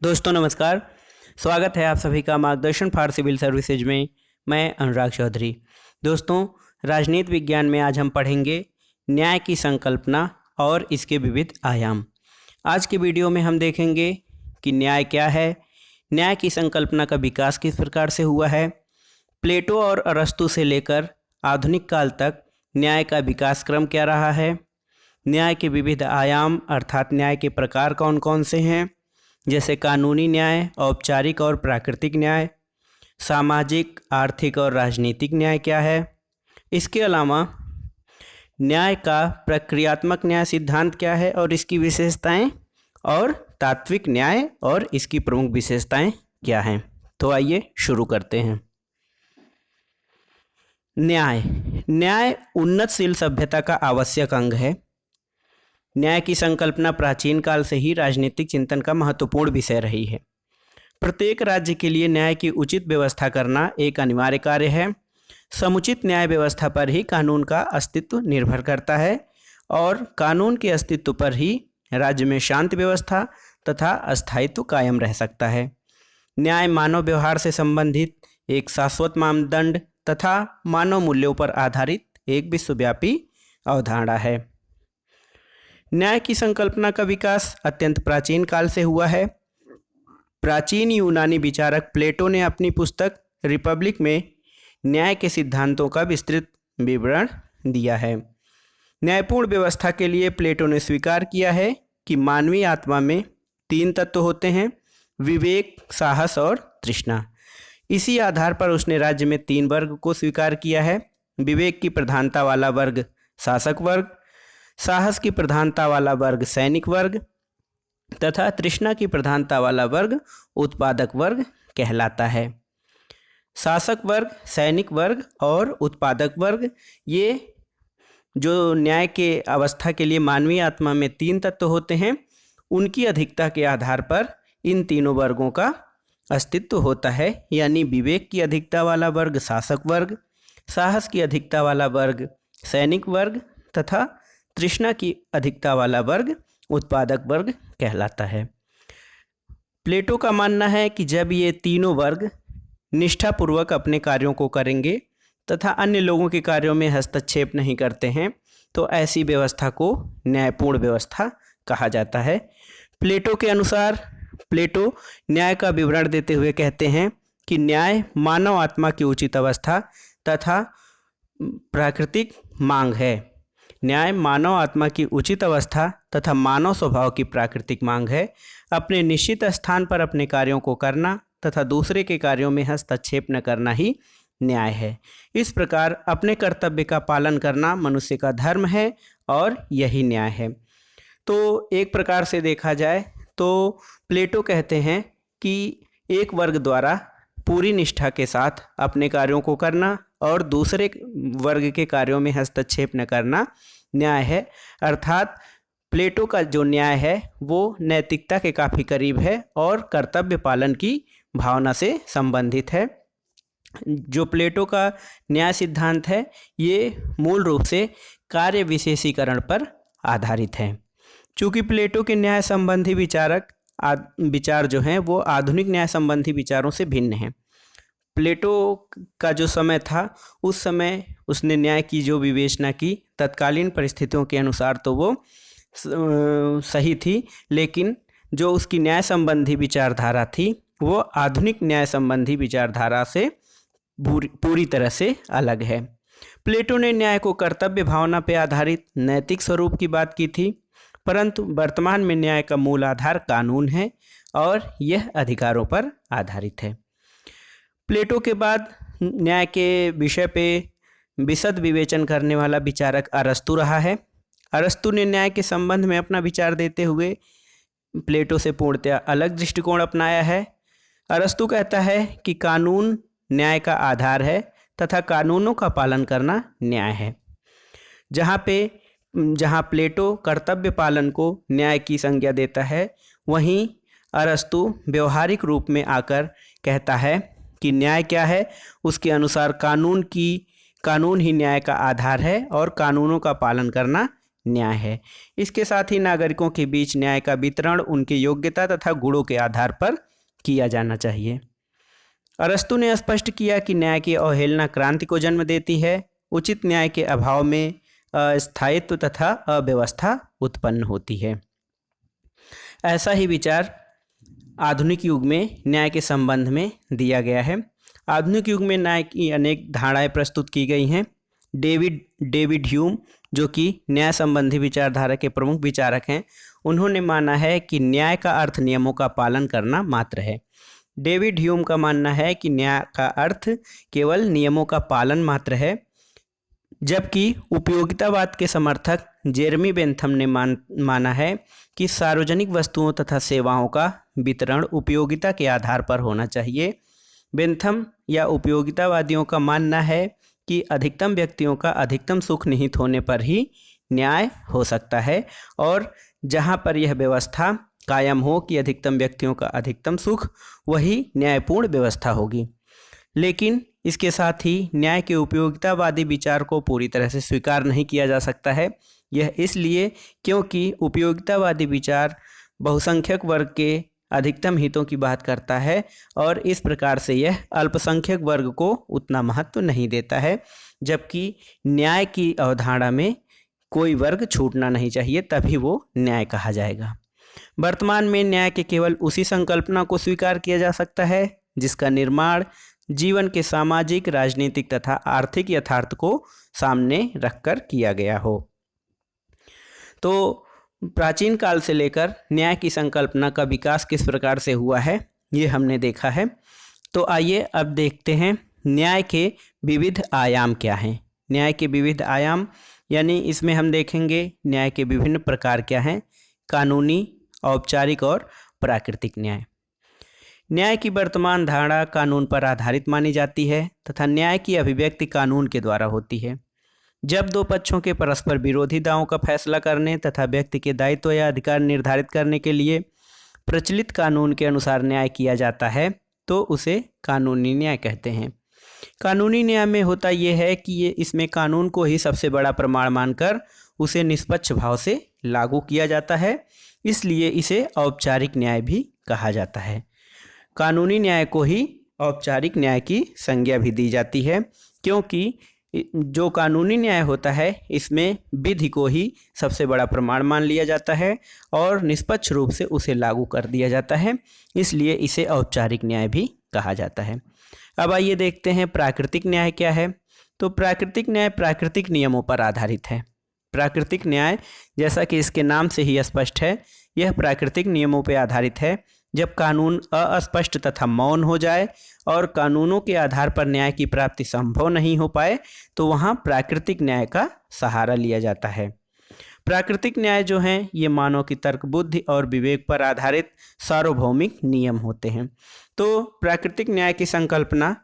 दोस्तों नमस्कार। स्वागत है आप सभी का मार्गदर्शन फॉर सिविल सर्विसेज में। मैं अनुराग चौधरी। दोस्तों, राजनीति विज्ञान में आज हम पढ़ेंगे न्याय की संकल्पना और इसके विविध आयाम। आज के वीडियो में हम देखेंगे कि न्याय क्या है, न्याय की संकल्पना का विकास किस प्रकार से हुआ है, प्लेटो और अरस्तु से लेकर आधुनिक काल तक न्याय का विकास क्रम क्या रहा है, न्याय के विविध आयाम अर्थात न्याय के प्रकार कौन कौन से हैं, जैसे कानूनी न्याय, औपचारिक और प्राकृतिक न्याय, सामाजिक, आर्थिक और राजनीतिक न्याय क्या है। इसके अलावा न्याय का प्रक्रियात्मक न्याय सिद्धांत क्या है और इसकी विशेषताएं, और तात्विक न्याय और इसकी प्रमुख विशेषताएं क्या हैं। तो आइए शुरू करते हैं। न्याय उन्नतशील सभ्यता का आवश्यक अंग है। न्याय की संकल्पना प्राचीन काल से ही राजनीतिक चिंतन का महत्वपूर्ण विषय रही है। प्रत्येक राज्य के लिए न्याय की उचित व्यवस्था करना एक अनिवार्य कार्य है। समुचित न्याय व्यवस्था पर ही कानून का अस्तित्व निर्भर करता है और कानून के अस्तित्व पर ही राज्य में शांति व्यवस्था तथा अस्थायित्व कायम रह सकता है। न्याय मानव व्यवहार से संबंधित एक शाश्वत मानदंड तथा मानव मूल्यों पर आधारित एक विश्वव्यापी अवधारणा है। न्याय की संकल्पना का विकास अत्यंत प्राचीन काल से हुआ है। प्राचीन यूनानी विचारक प्लेटो ने अपनी पुस्तक रिपब्लिक में न्याय के सिद्धांतों का विस्तृत विवरण दिया है। न्यायपूर्ण व्यवस्था के लिए प्लेटो ने स्वीकार किया है कि मानवीय आत्मा में 3 तत्व होते हैं: विवेक, साहस और तृष्णा। इसी आधार पर उसने राज्य में 3 वर्ग को स्वीकार किया है: विवेक की प्रधानता वाला वर्ग शासक वर्ग, साहस की प्रधानता वाला वर्ग सैनिक वर्ग तथा तृष्णा की प्रधानता वाला वर्ग उत्पादक वर्ग कहलाता है। शासक वर्ग, सैनिक वर्ग और उत्पादक वर्ग, ये जो न्याय के अवस्था के लिए मानवीय आत्मा में 3 तत्व होते हैं, उनकी अधिकता के आधार पर इन तीनों वर्गों का अस्तित्व होता है। यानी विवेक की अधिकता वाला वर्ग शासक वर्ग, साहस की अधिकता वाला वर्ग सैनिक वर्ग तथा तृष्णा की अधिकता वाला वर्ग उत्पादक वर्ग कहलाता है। प्लेटो का मानना है कि जब ये तीनों वर्ग निष्ठापूर्वक अपने कार्यों को करेंगे तथा अन्य लोगों के कार्यों में हस्तक्षेप नहीं करते हैं, तो ऐसी व्यवस्था को न्यायपूर्ण व्यवस्था कहा जाता है। प्लेटो के अनुसार प्लेटो न्याय का विवरण देते हुए कहते हैं कि न्याय मानव आत्मा की उचित अवस्था तथा प्राकृतिक मांग है। न्याय मानव आत्मा की उचित अवस्था तथा मानव स्वभाव की प्राकृतिक मांग है। अपने निश्चित स्थान पर अपने कार्यों को करना तथा दूसरे के कार्यों में हस्तक्षेप न करना ही न्याय है। इस प्रकार अपने कर्तव्य का पालन करना मनुष्य का धर्म है और यही न्याय है। तो एक प्रकार से देखा जाए तो प्लेटो कहते हैं कि एक वर्ग द्वारा पूरी निष्ठा के साथ अपने कार्यों को करना और दूसरे वर्ग के कार्यों में हस्तक्षेप न करना न्याय है। अर्थात प्लेटो का जो न्याय है वो नैतिकता के काफ़ी करीब है और कर्तव्य पालन की भावना से संबंधित है। जो प्लेटो का न्याय सिद्धांत है ये मूल रूप से कार्य विशेषीकरण पर आधारित है। चूँकि प्लेटो के न्याय संबंधी विचार जो हैं वो आधुनिक न्याय संबंधी विचारों से भिन्न हैं। प्लेटो का जो समय था उस समय उसने न्याय की जो विवेचना की तत्कालीन परिस्थितियों के अनुसार तो वो सही थी, लेकिन जो उसकी न्याय संबंधी विचारधारा थी वो आधुनिक न्याय संबंधी विचारधारा से पूरी तरह से अलग है। प्लेटो ने न्याय को कर्तव्य भावना पर आधारित नैतिक स्वरूप की बात की थी, परंतु वर्तमान में न्याय का मूल आधार कानून है और यह अधिकारों पर आधारित है। प्लेटो के बाद न्याय के विषय पे विशद विवेचन करने वाला विचारक अरस्तु रहा है। अरस्तु ने न्याय के संबंध में अपना विचार देते हुए प्लेटो से पूर्णतया अलग दृष्टिकोण अपनाया है। अरस्तु कहता है कि कानून न्याय का आधार है तथा कानूनों का पालन करना न्याय है। जहाँ प्लेटो कर्तव्य पालन को न्याय की संज्ञा देता है, वहीं अरस्तु व्यवहारिक रूप में आकर कहता है कि न्याय क्या है। उसके अनुसार कानून ही न्याय का आधार है और कानूनों का पालन करना न्याय है। इसके साथ ही नागरिकों के बीच न्याय का वितरण उनकी योग्यता तथा गुणों के आधार पर किया जाना चाहिए। अरस्तु ने स्पष्ट किया कि न्याय की अवहेलना क्रांति को जन्म देती है। उचित न्याय के अभाव में अस्थायित्व तथा अव्यवस्था उत्पन्न होती है। ऐसा ही विचार आधुनिक युग में न्याय के संबंध में दिया गया है। आधुनिक युग में न्याय की अनेक धारणाएं प्रस्तुत की गई हैं। डेविड ह्यूम, जो कि न्याय संबंधी विचारधारा के प्रमुख विचारक हैं, उन्होंने माना है कि न्याय का अर्थ नियमों का पालन करना मात्र है। डेविड ह्यूम का मानना है कि न्याय का अर्थ केवल नियमों का पालन मात्र है, जबकि उपयोगितावाद के समर्थक जेरेमी बेंथम ने माना है कि सार्वजनिक वस्तुओं तथा सेवाओं का वितरण उपयोगिता के आधार पर होना चाहिए। बेंथम या उपयोगितावादियों का मानना है कि अधिकतम व्यक्तियों का अधिकतम सुख निहित होने पर ही न्याय हो सकता है, और जहां पर यह व्यवस्था कायम हो कि अधिकतम व्यक्तियों का अधिकतम सुख, वही न्यायपूर्ण व्यवस्था होगी। लेकिन इसके साथ ही न्याय के उपयोगितावादी विचार को पूरी तरह से स्वीकार नहीं किया जा सकता है। यह इसलिए क्योंकि उपयोगितावादी विचार बहुसंख्यक वर्ग के अधिकतम हितों की बात करता है, और इस प्रकार से यह अल्पसंख्यक वर्ग को उतना महत्व नहीं देता है, जबकि न्याय की अवधारणा में कोई वर्ग छूटना नहीं चाहिए, तभी वो न्याय कहा जाएगा। वर्तमान में न्याय के केवल उसी संकल्पना को स्वीकार किया जा सकता है जिसका निर्माण जीवन के सामाजिक, राजनीतिक तथा आर्थिक यथार्थ को सामने रखकर किया गया हो। तो प्राचीन काल से लेकर न्याय की संकल्पना का विकास किस प्रकार से हुआ है, ये हमने देखा है। तो आइए अब देखते हैं न्याय के विविध आयाम क्या हैं। न्याय के विविध आयाम यानी इसमें हम देखेंगे न्याय के विभिन्न प्रकार क्या हैं: कानूनी, औपचारिक और प्राकृतिक न्याय। न्याय की वर्तमान धारणा कानून पर आधारित मानी जाती है तथा न्याय की अभिव्यक्ति कानून के द्वारा होती है। जब दो पक्षों के परस्पर विरोधी दावों का फैसला करने तथा व्यक्ति के दायित्व या अधिकार निर्धारित करने के लिए प्रचलित कानून के अनुसार न्याय किया जाता है, तो उसे कानूनी न्याय कहते हैं। कानूनी न्याय में होता यह है कि ये इसमें कानून को ही सबसे बड़ा प्रमाण मानकर उसे निष्पक्ष भाव से लागू किया जाता है, इसलिए इसे औपचारिक न्याय भी कहा जाता है। कानूनी न्याय को ही औपचारिक न्याय की संज्ञा भी दी जाती है, क्योंकि जो कानूनी न्याय होता है इसमें विधि को ही सबसे बड़ा प्रमाण मान लिया जाता है और निष्पक्ष रूप से उसे लागू कर दिया जाता है, इसलिए इसे औपचारिक न्याय भी कहा जाता है। अब आइए देखते हैं प्राकृतिक न्याय क्या है। तो प्राकृतिक न्याय प्राकृतिक नियमों पर आधारित है। प्राकृतिक न्याय, जैसा कि इसके नाम से ही स्पष्ट है, यह प्राकृतिक नियमों पर आधारित है। जब कानून अस्पष्ट तथा मौन हो जाए और कानूनों के आधार पर न्याय की प्राप्ति संभव नहीं हो पाए, तो वहाँ प्राकृतिक न्याय का सहारा लिया जाता है। प्राकृतिक न्याय जो हैं ये मानव की तर्क, बुद्धि और विवेक पर आधारित सार्वभौमिक नियम होते हैं। तो प्राकृतिक न्याय की संकल्पना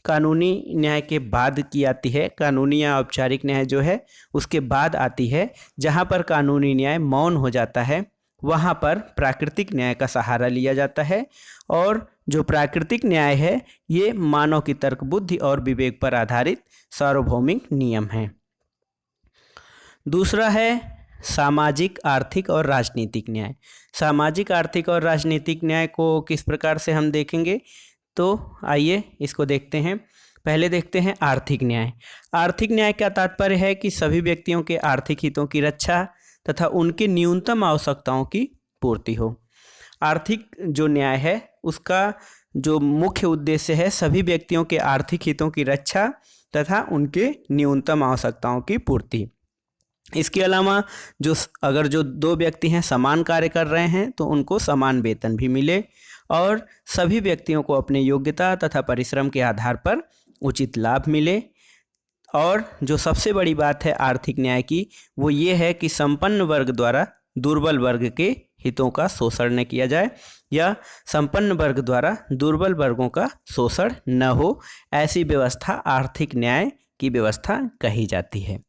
कानूनी न्याय के बाद की आती है। कानूनी या औपचारिक न्याय जो है उसके बाद आती है। जहाँ पर कानूनी न्याय मौन हो जाता है वहाँ पर प्राकृतिक न्याय का सहारा लिया जाता है, और जो प्राकृतिक न्याय है ये मानव की तर्क, बुद्धि और विवेक पर आधारित सार्वभौमिक नियम हैं। दूसरा है सामाजिक, आर्थिक और राजनीतिक न्याय। सामाजिक, आर्थिक और राजनीतिक न्याय को किस प्रकार से हम देखेंगे, तो आइए इसको देखते हैं। पहले देखते हैं आर्थिक न्याय। आर्थिक न्याय का तात्पर्य है कि सभी व्यक्तियों के आर्थिक हितों की रक्षा तथा उनकी न्यूनतम आवश्यकताओं की पूर्ति हो। आर्थिक जो न्याय है उसका जो मुख्य उद्देश्य है सभी व्यक्तियों के आर्थिक हितों की रक्षा तथा उनके न्यूनतम आवश्यकताओं की पूर्ति। इसके अलावा अगर जो दो व्यक्ति हैं समान कार्य कर रहे हैं तो उनको समान वेतन भी मिले, और सभी व्यक्तियों को अपने योग्यता तथा परिश्रम के आधार पर उचित लाभ मिले। और जो सबसे बड़ी बात है आर्थिक न्याय की, वो ये है कि संपन्न वर्ग द्वारा दुर्बल वर्ग के हितों का शोषण न किया जाए, या संपन्न वर्ग द्वारा दुर्बल वर्गों का शोषण न हो। ऐसी व्यवस्था आर्थिक न्याय की व्यवस्था कही जाती है।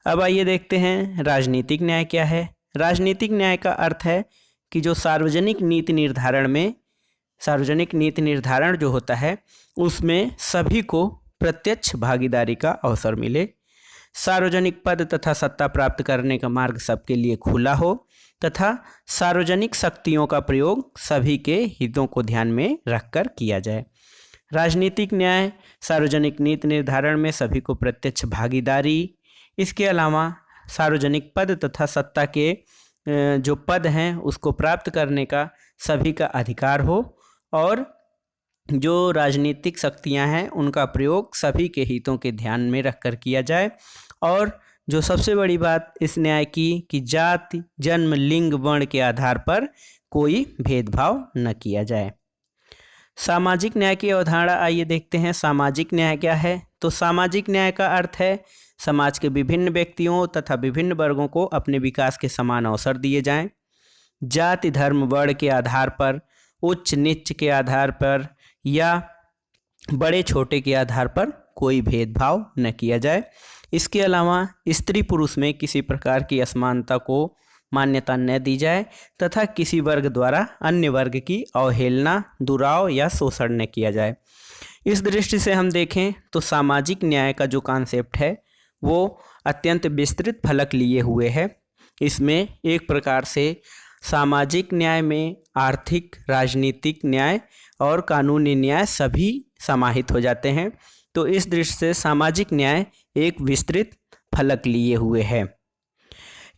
अब आइए देखते हैं राजनीतिक न्याय क्या है। राजनीतिक न्याय का अर्थ है कि जो सार्वजनिक नीति निर्धारण जो होता है उसमें सभी को प्रत्यक्ष भागीदारी का अवसर मिले। सार्वजनिक पद तथा सत्ता प्राप्त करने का मार्ग सबके लिए खुला हो तथा सार्वजनिक शक्तियों का प्रयोग सभी के हितों को ध्यान में रखकर किया जाए। राजनीतिक न्याय सार्वजनिक नीति निर्धारण में सभी को प्रत्यक्ष भागीदारी, इसके अलावा सार्वजनिक पद तथा सत्ता के जो पद हैं उसको प्राप्त करने का सभी का अधिकार हो और जो राजनीतिक शक्तियां हैं उनका प्रयोग सभी के हितों के ध्यान में रखकर किया जाए। और जो सबसे बड़ी बात इस न्याय की कि जाति, जन्म, लिंग, वर्ण के आधार पर कोई भेदभाव न किया जाए। सामाजिक न्याय की अवधारणा आइए देखते हैं। सामाजिक न्याय क्या है? तो सामाजिक न्याय का अर्थ है समाज के विभिन्न व्यक्तियों तथा विभिन्न वर्गों को अपने विकास के समान अवसर दिए जाएं। जाति, धर्म, वर्ण के आधार पर, उच्च नीच के आधार पर या बड़े छोटे के आधार पर कोई भेदभाव न किया जाए। इसके अलावा स्त्री पुरुष में किसी प्रकार की असमानता को मान्यता न दी जाए तथा किसी वर्ग द्वारा अन्य वर्ग की अवहेलना, दुराव या शोषण न किया जाए। इस दृष्टि से हम देखें तो सामाजिक न्याय का जो कॉन्सेप्ट है वो अत्यंत विस्तृत फलक लिए हुए है। इसमें एक प्रकार से सामाजिक न्याय में आर्थिक, राजनीतिक न्याय और कानूनी न्याय सभी समाहित हो जाते हैं। तो इस दृष्टि से सामाजिक न्याय एक विस्तृत फलक लिए हुए है।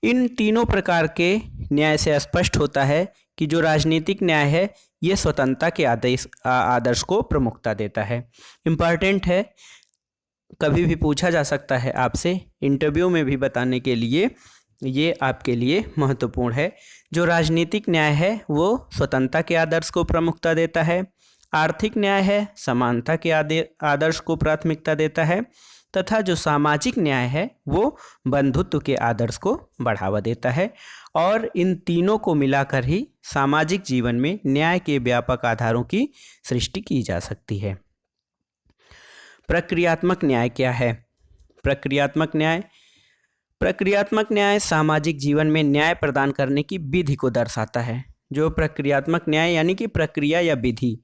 इन तीनों प्रकार के न्याय से स्पष्ट होता है कि जो राजनीतिक न्याय है ये स्वतंत्रता के आदर्श को प्रमुखता देता है। इम्पॉर्टेंट है, कभी भी पूछा जा सकता है आपसे, इंटरव्यू में भी बताने के लिए ये आपके लिए महत्वपूर्ण है। जो राजनीतिक न्याय है वो स्वतंत्रता के आदर्श को प्रमुखता देता है। आर्थिक न्याय है समानता के आदर्श को प्राथमिकता देता है तथा जो सामाजिक न्याय है वो बंधुत्व के आदर्श को बढ़ावा देता है। और इन तीनों को मिलाकर ही सामाजिक जीवन में न्याय के व्यापक आधारों की सृष्टि की जा सकती है। प्रक्रियात्मक न्याय क्या है? प्रक्रियात्मक न्याय सामाजिक जीवन में न्याय प्रदान करने की विधि को दर्शाता है। जो प्रक्रियात्मक न्याय यानी कि प्रक्रिया या विधि,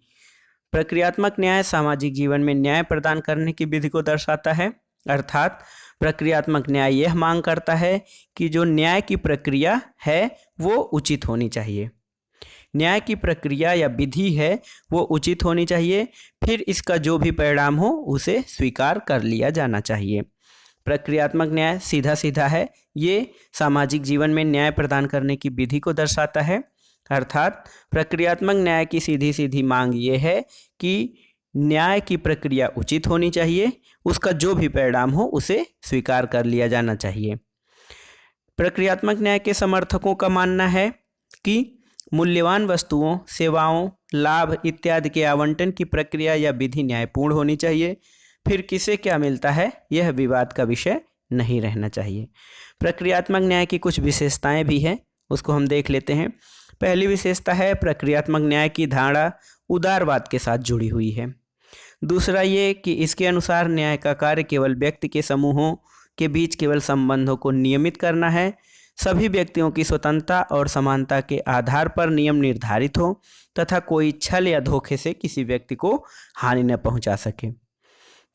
प्रक्रियात्मक न्याय सामाजिक जीवन में न्याय प्रदान करने की विधि को दर्शाता है। अर्थात प्रक्रियात्मक न्याय यह मांग करता है कि जो न्याय की प्रक्रिया है वो उचित होनी चाहिए। न्याय की प्रक्रिया या विधि है वो उचित होनी चाहिए, फिर इसका जो भी परिणाम हो उसे स्वीकार कर लिया जाना चाहिए। प्रक्रियात्मक न्याय सीधा सीधा है, ये सामाजिक जीवन में न्याय प्रदान करने की विधि को दर्शाता है। अर्थात प्रक्रियात्मक न्याय की सीधी सीधी मांग ये है कि न्याय की प्रक्रिया उचित होनी चाहिए, उसका जो भी परिणाम हो उसे स्वीकार कर लिया जाना चाहिए। प्रक्रियात्मक न्याय के समर्थकों का मानना है कि मूल्यवान वस्तुओं, सेवाओं, लाभ इत्यादि के आवंटन की प्रक्रिया या विधि न्यायपूर्ण होनी चाहिए। फिर किसे क्या मिलता है यह विवाद का विषय नहीं रहना चाहिए। प्रक्रियात्मक न्याय की कुछ विशेषताएं भी हैं, उसको हम देख लेते हैं। पहली विशेषता है प्रक्रियात्मक न्याय की धारणा उदारवाद के साथ जुड़ी हुई है। दूसरा ये कि इसके अनुसार न्याय का कार्य केवल व्यक्ति के समूहों के बीच केवल संबंधों को नियमित करना है, सभी व्यक्तियों की स्वतंत्रता और समानता के आधार पर नियम निर्धारित हो तथा कोई छल या धोखे से किसी व्यक्ति को हानि न पहुंचा सके।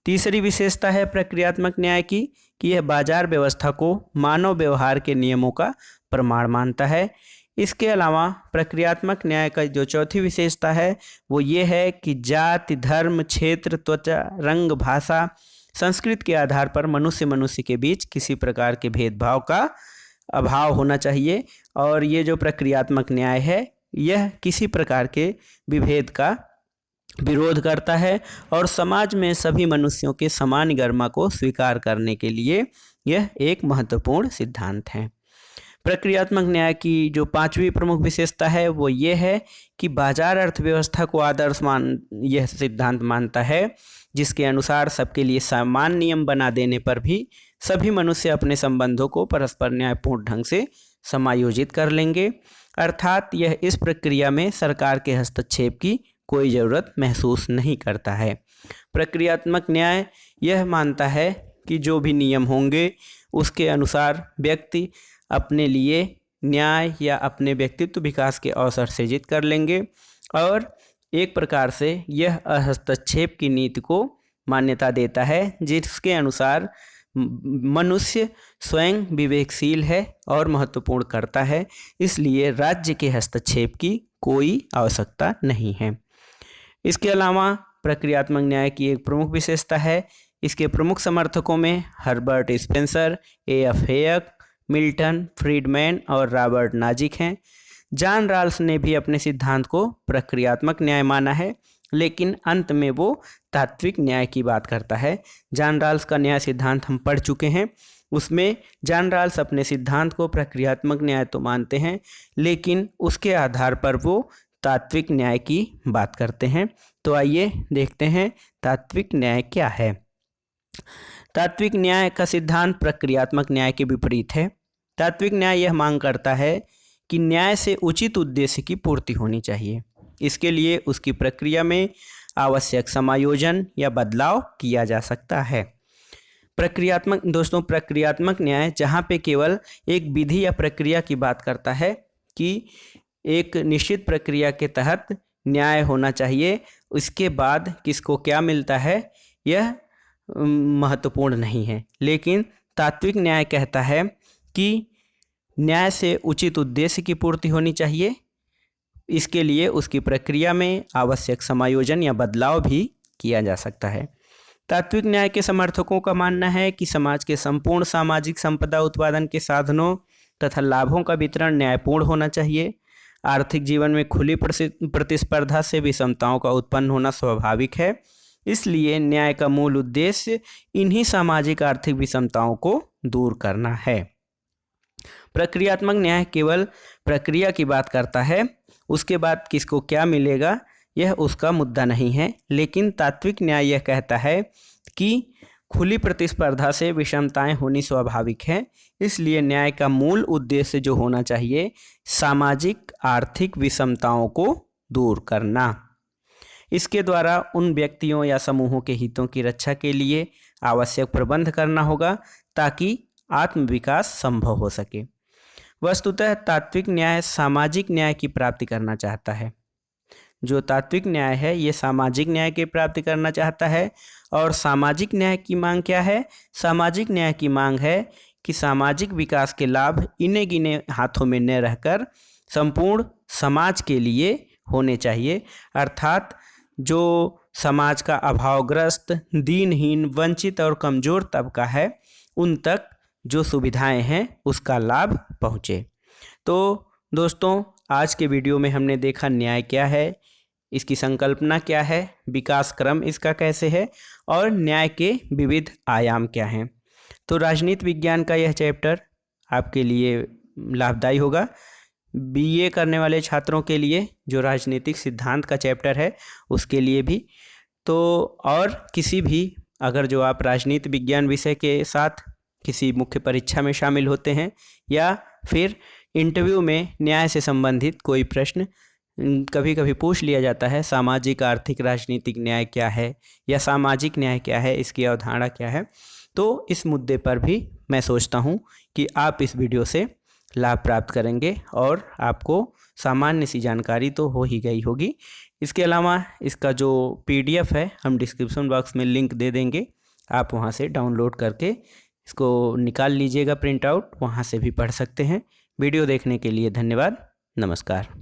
तीसरी विशेषता है प्रक्रियात्मक न्याय की कि यह बाजार व्यवस्था को मानव व्यवहार के नियमों का प्रमाण मानता है। इसके अलावा प्रक्रियात्मक न्याय का जो चौथी विशेषता है वो ये है कि जाति, धर्म, क्षेत्र, त्वचा, रंग, भाषा, संस्कृति के आधार पर मनुष्य के बीच किसी प्रकार के भेदभाव का अभाव होना चाहिए। और ये जो प्रक्रियात्मक न्याय है यह किसी प्रकार के विभेद का विरोध करता है और समाज में सभी मनुष्यों के समान गरिमा को स्वीकार करने के लिए यह एक महत्वपूर्ण सिद्धांत है। प्रक्रियात्मक न्याय की जो पांचवी प्रमुख विशेषता है वो ये है कि बाजार अर्थव्यवस्था को आदर्श यह सिद्धांत मानता है जिसके अनुसार सबके लिए समान नियम बना देने पर भी सभी मनुष्य अपने संबंधों को परस्पर न्यायपूर्ण ढंग से समायोजित कर लेंगे। अर्थात यह इस प्रक्रिया में सरकार के हस्तक्षेप की कोई ज़रूरत महसूस नहीं करता है। प्रक्रियात्मक न्याय यह मानता है कि जो भी नियम होंगे उसके अनुसार व्यक्ति अपने लिए न्याय या अपने व्यक्तित्व विकास के अवसर सृजित कर लेंगे और एक प्रकार से यह हस्तक्षेप की नीति को मान्यता देता है जिसके अनुसार मनुष्य स्वयं विवेकशील है और महत्वपूर्ण करता है, इसलिए राज्य के हस्तक्षेप की कोई आवश्यकता नहीं है। इसके अलावा प्रक्रियात्मक न्याय की एक प्रमुख विशेषता है, इसके प्रमुख समर्थकों में Herbert Spencer, A.F. Hayek, Milton Friedman और रॉबर्ट नाजिक हैं। जॉन रॉल्स ने भी अपने सिद्धांत को प्रक्रियात्मक न्याय माना है, लेकिन अंत में वो तात्विक न्याय की बात करता है। जॉन रॉल्स का न्याय सिद्धांत हम पढ़ चुके हैं, उसमें जॉन रॉल्स अपने सिद्धांत को प्रक्रियात्मक न्याय तो मानते हैं, लेकिन उसके आधार पर वो तात्विक न्याय की बात करते हैं। तो आइए देखते हैं तात्विक न्याय क्या है। तात्विक न्याय का सिद्धांत प्रक्रियात्मक न्याय के विपरीत है। तात्विक न्याय यह मांग करता है कि न्याय से उचित उद्देश्य की पूर्ति होनी चाहिए, इसके लिए उसकी प्रक्रिया में आवश्यक समायोजन या बदलाव किया जा सकता है। प्रक्रियात्मक न्याय जहाँ पे केवल एक विधि या प्रक्रिया की बात करता है कि एक निश्चित प्रक्रिया के तहत न्याय होना चाहिए, उसके बाद किसको क्या मिलता है यह महत्वपूर्ण नहीं है। लेकिन तात्विक न्याय कहता है कि न्याय से उचित उद्देश्य की पूर्ति होनी चाहिए, इसके लिए उसकी प्रक्रिया में आवश्यक समायोजन या बदलाव भी किया जा सकता है। तात्विक न्याय के समर्थकों का मानना है कि समाज के संपूर्ण सामाजिक संपदा उत्पादन के साधनों तथा लाभों का वितरण न्यायपूर्ण होना चाहिए। आर्थिक जीवन में खुली प्रतिस्पर्धा से विषमताओं का उत्पन्न होना स्वाभाविक है, इसलिए न्याय का मूल उद्देश्य इन्हीं सामाजिक आर्थिक विषमताओं को दूर करना है। प्रक्रियात्मक न्याय केवल प्रक्रिया की बात करता है, उसके बाद किसको क्या मिलेगा यह उसका मुद्दा नहीं है। लेकिन तात्विक न्याय यह कहता है कि खुली प्रतिस्पर्धा से विषमताएं होनी स्वाभाविक है, इसलिए न्याय का मूल उद्देश्य जो होना चाहिए सामाजिक आर्थिक विषमताओं को दूर करना। इसके द्वारा उन व्यक्तियों या समूहों के हितों की रक्षा के लिए आवश्यक प्रबंध करना होगा ताकि आत्मविकास संभव हो सके। वस्तुतः तात्विक न्याय सामाजिक न्याय की प्राप्ति करना चाहता है। जो तात्विक न्याय है ये सामाजिक न्याय की प्राप्ति करना चाहता है। और सामाजिक न्याय की मांग क्या है? सामाजिक न्याय की मांग है कि सामाजिक विकास के लाभ इन्हें गिने हाथों में न रहकर संपूर्ण समाज के लिए होने चाहिए, अर्थात जो समाज का अभावग्रस्त, दीनहीन, वंचित और कमज़ोर तबका है उन तक जो सुविधाएं हैं उसका लाभ पहुँचे। तो दोस्तों आज के वीडियो में हमने देखा न्याय क्या है, इसकी संकल्पना क्या है, विकास क्रम इसका कैसे है और न्याय के विविध आयाम क्या हैं। तो राजनीति विज्ञान का यह चैप्टर आपके लिए लाभदायी होगा। BA करने वाले छात्रों के लिए जो राजनीतिक सिद्धांत का चैप्टर है उसके लिए भी, तो और किसी भी अगर जो आप राजनीति विज्ञान विषय के साथ किसी मुख्य परीक्षा में शामिल होते हैं या फिर इंटरव्यू में न्याय से संबंधित कोई प्रश्न कभी कभी पूछ लिया जाता है, सामाजिक आर्थिक राजनीतिक न्याय क्या है या सामाजिक न्याय क्या है, इसकी अवधारणा क्या है, तो इस मुद्दे पर भी मैं सोचता हूँ कि आप इस वीडियो से लाभ प्राप्त करेंगे और आपको सामान्य सी जानकारी तो हो ही गई होगी। इसके अलावा इसका जो PDF है हम डिस्क्रिप्शन बॉक्स में लिंक दे देंगे, आप वहाँ से डाउनलोड करके इसको निकाल लीजिएगा प्रिंट आउट, वहाँ से भी पढ़ सकते हैं। वीडियो देखने के लिए धन्यवाद। नमस्कार।